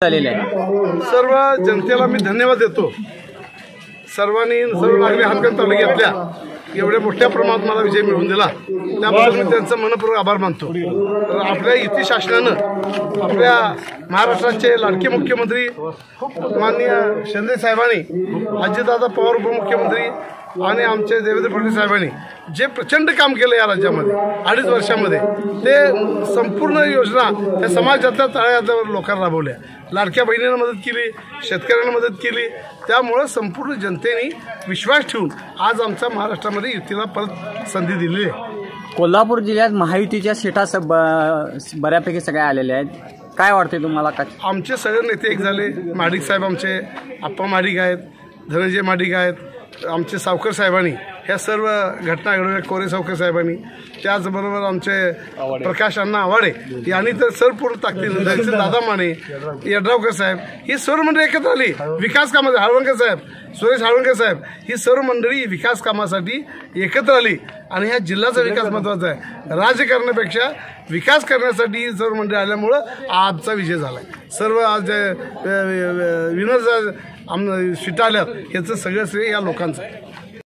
झालेले आहे। सर्व जनतेला मी धन्यवाद देतो। सर्व नागरिक हातकन तालुक्यातल्या एवढ्या मोठ्या प्रमाणात मला विजय मिळवून दिला त्याबद्दल मी त्यांचा मनपूर्वक आभार मानतो। आपल्या युती शासनानं आपल्या महाराष्ट्राचे लाडके मुख्यमंत्री माननीय शिंदे साहेबांनी, अजितदादा पवार उपमुख्यमंत्री आणि आमचे देवेंद्र फडणवीस साहेबांनी जे प्रचंड काम केलं या राज्यामध्ये 2.5 वर्षामध्ये, ते संपूर्ण योजना त्या समाजातल्या तळागाळावर लोकांना राबवल्या। लाडक्या बहिणींना मदत केली, शेतकऱ्यांना मदत केली, त्यामुळे संपूर्ण जनतेने विश्वास ठेवून आज आमच्या महाराष्ट्रामध्ये युतीला परत संधी दिली आहे। कोल्हापूर जिल्ह्यात महायुतीच्या सीटा बऱ्यापैकी सगळ्या आलेल्या आहेत, काय वाटते तुम्हाला? का आमचे सगळे नेते एक झाले, माडिक साहेब आमचे, आप्पा माडिक आहेत, धनंजय माडिक आहेत, आमचे सावकर साहेबांनी ह्या सर्व घटना घडवल्या, कोरे सावकर साहेबांनी, त्याचबरोबर आमचे प्रकाश अण्णा आवाडे यांनी तर सरपूर्ण ताकदीने, दादा माने, यड्रावकर साहेब, ही सर्व मंडळी एकत्र आली विकास कामासाठी। हळवणकर साहेब, सुरेश हळवणकर साहेब, ही सर्व मंडळी विकास कामासाठी एकत्र आली आणि ह्या जिल्ह्याचा विकास महत्त्वाचा आहे। राजकारणापेक्षा विकास करण्यासाठी ही सर्व मंडळी आल्यामुळं आजचा विजय झाला आहे। सर्व आज विनर सीटा आल्यात, याचं सगळं श्रेय या लोकांचं आहे।